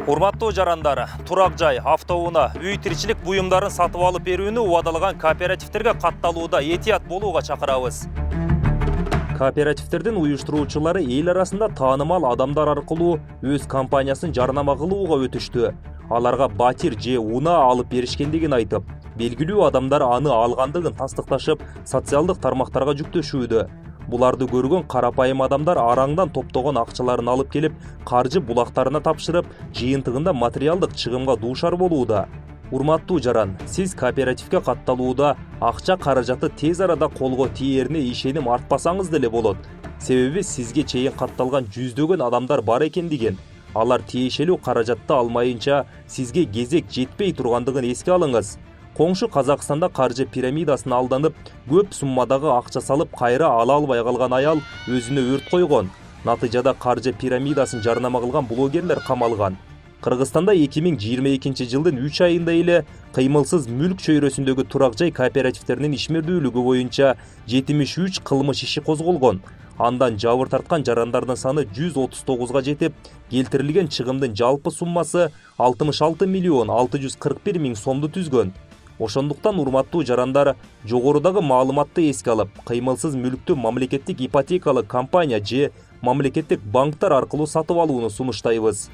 Урматтуу жарандар, турак жай, автоунаа, үй тиричилик буюмдарын сатып алып берүүнү убадалаган кооперативтерге катталууда этият болууга чакырабыз. Кооперативтердин уюштуруучулары эл арасында таанымал адамдар аркылуу өз компаниясын жарнама кылууга өтүштү. Аларга батир же унаа алып беришкендигин айтып, белгилүү адамдар аны алгандыгын тастыкташып, социалдык тармактарга жүктөшүүдө. Буларды көргөн карапайым адамдар араңдан топтогон акчаларын алып келип, каржы булактарына тапшырып, жыйынтыгында материалдык чыгымга дуушар болууда. Урматтуу жаран, сиз кооперативге катталууда акча каражаты тез арада колго тиерине ишеним артпасаңыз деле болот. Себеби сизге чейин катталган жүздөгөн адамдар бар экендигин, алар тиешелүү каражатты алмайынча сизге кезек жетпей тургандыгын эске алыңыз. Коңшу Казакстанда каржы пирамидасына алданып, көп суммадагы акча салып кайра ала албай калган аял өзүнө өрт койгон. Натыйжада каржы пирамидасын жарнама кылган блогерлер камалган. Кыргызстанда 2022 жылдын 3 айында эле кыймылсыз мүлк чөйрөсүндөгү турак жай кооперативтеринин ишмердүүлүгү боюнча 73 кылмыш иши козголгон. Андан жабыр тарткан жарандардын саны 139га жетип, келтирилген чыгымдын жалпы суммасы 66 миллион 641 миң сомду түзгөн. Ошондуктан урматтуу жарандар, жогорудагы маалыматты эске алып, кыймылсыз мүлктү мамлекеттик ипотекалык компания же мамлекеттик банктар аркылуу сатып алууну сунуштайбыз.